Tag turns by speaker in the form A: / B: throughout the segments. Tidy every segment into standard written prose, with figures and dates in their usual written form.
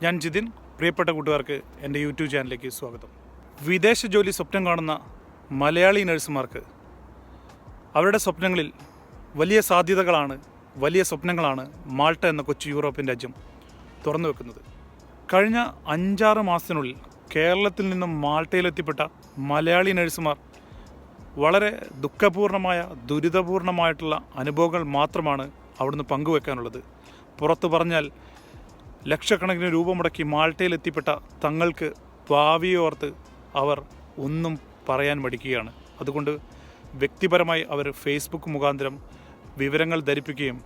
A: ഞാൻ ജിതിൻ. പ്രിയപ്പെട്ട കൂട്ടുകാർക്ക് എൻ്റെ യൂട്യൂബ് ചാനലിലേക്ക് സ്വാഗതം. വിദേശ ജോലി സ്വപ്നം കാണുന്ന മലയാളി നഴ്സുമാർക്ക് അവരുടെ സ്വപ്നങ്ങളിൽ വലിയ സാധ്യതകളാണ്, വലിയ സ്വപ്നങ്ങളാണ് മാൾട്ട എന്ന കൊച്ചു യൂറോപ്യൻ രാജ്യം തുറന്നു വെക്കുന്നത്. കഴിഞ്ഞ 5-6 മാസത്തിനുള്ളിൽ കേരളത്തിൽ നിന്നും മാൾട്ടയിലെത്തിപ്പെട്ട മലയാളി നഴ്സുമാർ വളരെ ദുഃഖപൂർണമായ, ദുരിതപൂർണമായിട്ടുള്ള അനുഭവങ്ങൾ മാത്രമാണ് അവിടുന്ന് പങ്കുവെക്കാനുള്ളത്. പുറത്തു പറഞ്ഞാൽ ലക്ഷക്കണക്കിന് രൂപ മുടക്കി മാൾട്ടയിലെത്തിപ്പെട്ട തങ്ങൾക്ക് ഭാവിയോർത്ത് അവർ ഒന്നും പറയാൻ മടിക്കുകയാണ്. അതുകൊണ്ട് വ്യക്തിപരമായി അവർ ഫേസ്ബുക്ക് മുഖാന്തരം വിവരങ്ങൾ ധരിപ്പിക്കുകയും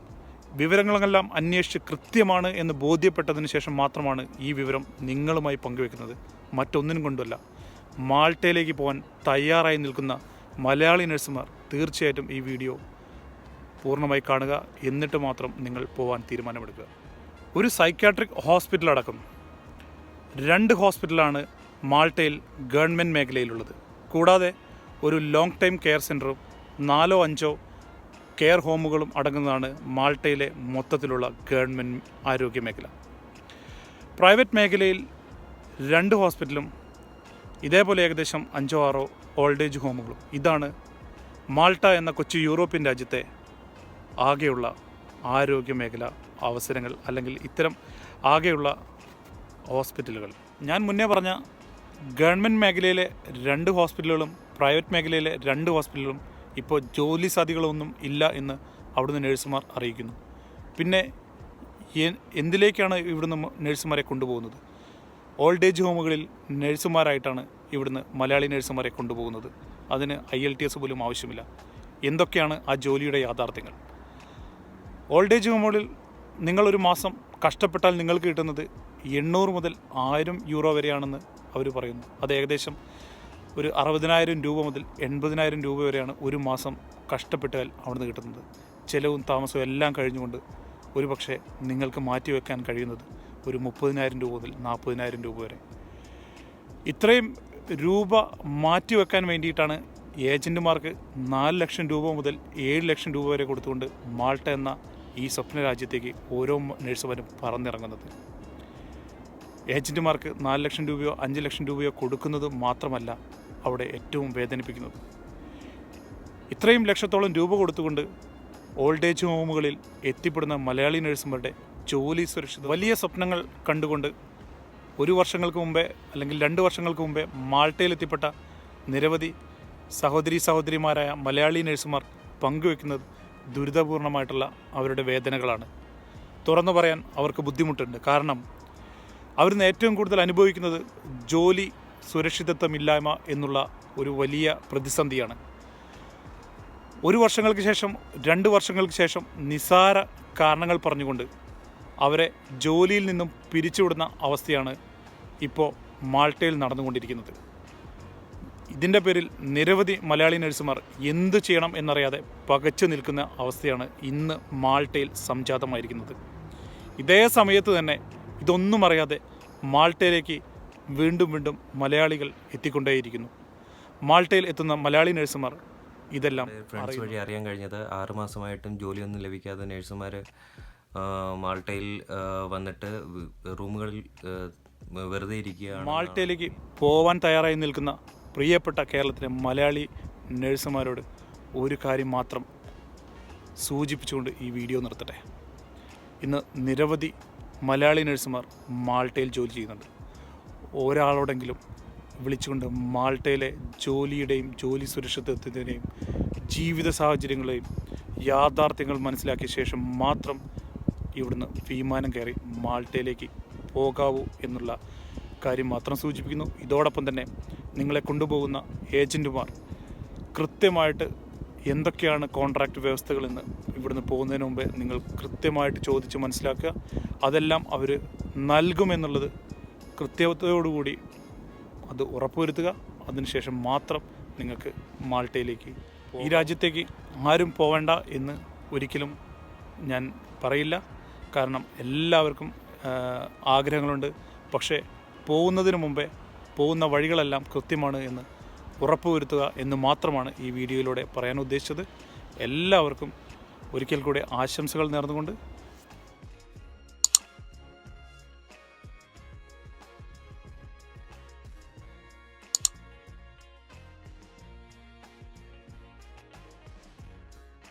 A: വിവരങ്ങളെല്ലാം അന്വേഷിച്ച് കൃത്യമാണ് എന്ന് ബോധ്യപ്പെട്ടതിന് ശേഷം മാത്രമാണ് ഈ വിവരം നിങ്ങളുമായി പങ്കുവെക്കുന്നത്. മറ്റൊന്നിനും കൊണ്ടല്ല. മാൾട്ടയിലേക്ക് പോകാൻ തയ്യാറായി നിൽക്കുന്ന മലയാളി നഴ്സുമാർ തീർച്ചയായിട്ടും ഈ വീഡിയോ പൂർണ്ണമായി കാണുക. എന്നിട്ട് മാത്രം നിങ്ങൾ പോകാൻ തീരുമാനമെടുക്കുക. ഒരു സൈക്യാട്രിക് ഹോസ്പിറ്റലടക്കം 2 ഹോസ്പിറ്റലാണ് മാൾട്ടയിൽ ഗവൺമെൻറ് മേഖലയിലുള്ളത്. കൂടാതെ ഒരു ലോങ് ടൈം കെയർ സെൻറ്ററും 4-5 കെയർ ഹോമുകളും അടങ്ങുന്നതാണ് മാൾട്ടയിലെ മൊത്തത്തിലുള്ള ഗവൺമെൻറ് ആരോഗ്യ മേഖല. പ്രൈവറ്റ് മേഖലയിൽ 2 ഹോസ്പിറ്റലും ഇതേപോലെ ഏകദേശം 5-6 ഓൾഡ് ഏജ് ഹോമുകളും. ഇതാണ് മാൾട്ട എന്ന കൊച്ചു യൂറോപ്യൻ രാജ്യത്തെ ആകെയുള്ള ആരോഗ്യ മേഖല അവസരങ്ങൾ, അല്ലെങ്കിൽ ഇത്തരം ആകെയുള്ള ഹോസ്പിറ്റലുകൾ. ഞാൻ മുന്നേ പറഞ്ഞ ഗവൺമെൻറ് മേഖലയിലെ 2 ഹോസ്പിറ്റലുകളും പ്രൈവറ്റ് മേഖലയിലെ 2 ഹോസ്പിറ്റലുകളും ഇപ്പോൾ ജോലി സാധ്യതകളൊന്നും ഇല്ല എന്ന് അവിടുന്ന് നഴ്സുമാർ അറിയിക്കുന്നു. പിന്നെ എന്തിലേക്കാണ് ഇവിടുന്ന് നഴ്സുമാരെ കൊണ്ടുപോകുന്നത്? ഓൾഡ് ഏജ് ഹോമുകളിൽ നഴ്സുമാരായിട്ടാണ് ഇവിടുന്ന് മലയാളി നഴ്സുമാരെ കൊണ്ടുപോകുന്നത്. അതിന് IELTS പോലും ആവശ്യമില്ല. എന്തൊക്കെയാണ് ആ ജോലിയുടെ യാഥാർത്ഥ്യങ്ങൾ? ഓൾഡ് ഏജ് ഹോമുകളിൽ നിങ്ങളൊരു മാസം കഷ്ടപ്പെട്ടാൽ നിങ്ങൾക്ക് കിട്ടുന്നത് 800 മുതൽ 1000 യൂറോ വരെയാണെന്ന് അവർ പറയുന്നു. അത് ഏകദേശം ഒരു 60,000 രൂപ മുതൽ 80,000 രൂപ വരെയാണ് ഒരു മാസം കഷ്ടപ്പെട്ടാൽ അവിടുന്ന് കിട്ടുന്നത്. ചിലവും താമസവും എല്ലാം കഴിഞ്ഞുകൊണ്ട് ഒരു പക്ഷേ നിങ്ങൾക്ക് മാറ്റിവെക്കാൻ കഴിയുന്നത് ഒരു 30,000 രൂപ മുതൽ 40,000 രൂപ വരെ. ഇത്രയും രൂപ മാറ്റിവെക്കാൻ വേണ്ടിയിട്ടാണ് ഏജൻറ്റുമാർക്ക് 4 ലക്ഷം രൂപ മുതൽ 7 ലക്ഷം രൂപ വരെ കൊടുത്തുകൊണ്ട് മാൾട്ട എന്ന ഈ സ്വപ്ന രാജ്യത്തേക്ക് ഓരോ നഴ്സുമാരും പറന്നിറങ്ങുന്നത്. ഏജൻറ്റുമാർക്ക് 4 ലക്ഷം രൂപയോ 5 ലക്ഷം രൂപയോ കൊടുക്കുന്നത് മാത്രമല്ല അവിടെ ഏറ്റവും വേദനിപ്പിക്കുന്നത്. ഇത്രയും ലക്ഷത്തോളം രൂപ കൊടുത്തുകൊണ്ട് ഓൾഡ് ഏജ് ഹോമുകളിൽ എത്തിപ്പെടുന്ന മലയാളി നഴ്സുമാരുടെ ജോലി സുരക്ഷിത വലിയ സ്വപ്നങ്ങൾ കണ്ടുകൊണ്ട് 1 വർഷങ്ങൾക്ക് മുമ്പേ അല്ലെങ്കിൽ 2 വർഷങ്ങൾക്ക് മുമ്പേ മാൾട്ടയിലെത്തിപ്പെട്ട നിരവധി സഹോദരിമാരായ മലയാളി നഴ്സുമാർ പങ്കുവെക്കുന്നത് ദുരിതപൂർണമായിട്ടുള്ള അവരുടെ വേദനകളാണ്. തുറന്നു പറയാൻ അവർക്ക് ബുദ്ധിമുട്ടുണ്ട്. കാരണം അവരിന്ന് ഏറ്റവും കൂടുതൽ അനുഭവിക്കുന്നത് ജോലി സുരക്ഷിതത്വമില്ലായ്മ എന്നുള്ള ഒരു വലിയ പ്രതിസന്ധിയാണ്. 1 വർഷങ്ങൾക്ക് ശേഷം 2 വർഷങ്ങൾക്ക് ശേഷം നിസ്സാര കാരണങ്ങൾ പറഞ്ഞുകൊണ്ട് അവരെ ജോലിയിൽ നിന്നും പിരിച്ചുവിടുന്ന അവസ്ഥയാണ് ഇപ്പോൾ മാൾട്ടയിൽ നടന്നുകൊണ്ടിരിക്കുന്നത്. ഇതിൻ്റെ പേരിൽ നിരവധി മലയാളി നഴ്സുമാർ എന്തു ചെയ്യണം എന്നറിയാതെ പകച്ചു നിൽക്കുന്ന അവസ്ഥയാണ് ഇന്ന് മാൾട്ടയിൽ സംജാതമായിരിക്കുന്നത്. ഇതേ സമയത്ത് തന്നെ ഇതൊന്നും അറിയാതെ മാൾട്ടയിലേക്ക് വീണ്ടും മലയാളികൾ എത്തിക്കൊണ്ടേയിരിക്കുന്നു. മാൾട്ടയിൽ എത്തുന്ന മലയാളി നഴ്സുമാർ ഇതെല്ലാം
B: ഫ്രണ്ട്സ് വഴി അറിയാൻ കഴിഞ്ഞത് 6 മാസമായിട്ടും ജോലിയൊന്നും ലഭിക്കാതെ നഴ്സുമാർ മാൾട്ടയിൽ വന്നിട്ട് റൂമുകളിൽ വെറുതെ ഇരിക്കുകയാണ്.
A: മാൾട്ടയിലേക്ക് പോവാൻ തയ്യാറായി നിൽക്കുന്ന പ്രിയപ്പെട്ട കേരളത്തിലെ മലയാളി നഴ്സുമാരോട് ഒരു കാര്യം മാത്രം സൂചിപ്പിച്ചുകൊണ്ട് ഈ വീഡിയോ നിർത്തട്ടെ. ഇന്ന് നിരവധി മലയാളി നഴ്സുമാർ മാൾട്ടയിൽ ജോലി ചെയ്യുന്നുണ്ട്. ഒരാളോടെങ്കിലും വിളിച്ചുകൊണ്ട് മാൾട്ടയിലെ ജോലിയുടെയും ജോലി സുരക്ഷിതത്വത്തിൻ്റെയും ജീവിത സാഹചര്യങ്ങളെയും യാഥാർത്ഥ്യങ്ങൾ മനസ്സിലാക്കിയ ശേഷം മാത്രം ഇവിടുന്ന് വിമാനം കയറി മാൾട്ടയിലേക്ക് പോകാവൂ എന്നുള്ള കാര്യം മാത്രം സൂചിപ്പിക്കുന്നു. ഇതോടൊപ്പം തന്നെ നിങ്ങളെ കൊണ്ടുപോകുന്ന ഏജൻറ്റുമാർ കൃത്യമായിട്ട് എന്തൊക്കെയാണ് കോൺട്രാക്റ്റ് വ്യവസ്ഥകളെന്ന് ഇവിടുന്ന് പോകുന്നതിന് മുമ്പേ നിങ്ങൾ കൃത്യമായിട്ട് ചോദിച്ച് മനസ്സിലാക്കുക. അതെല്ലാം അവർ നൽകുമെന്നുള്ളത് കൃത്യതയോടുകൂടി അത് ഉറപ്പുവരുത്തുക. അതിനുശേഷം മാത്രം നിങ്ങൾക്ക് മാൾട്ടയിലേക്ക്, ഈ രാജ്യത്തേക്ക് ആരും പോവേണ്ട എന്ന് ഒരിക്കലും ഞാൻ പറയില്ല. കാരണം എല്ലാവർക്കും ആഗ്രഹങ്ങളുണ്ട്. പക്ഷേ പോകുന്നതിന് മുമ്പേ പോകുന്ന വഴികളെല്ലാം കൃത്യമാണ് എന്ന് ഉറപ്പുവരുത്തുക എന്ന് മാത്രമാണ് ഈ വീഡിയോയിലൂടെ പറയാൻ ഉദ്ദേശിച്ചത്. എല്ലാവർക്കും ഒരിക്കൽ കൂടെ ആശംസകൾ നേർന്നുകൊണ്ട്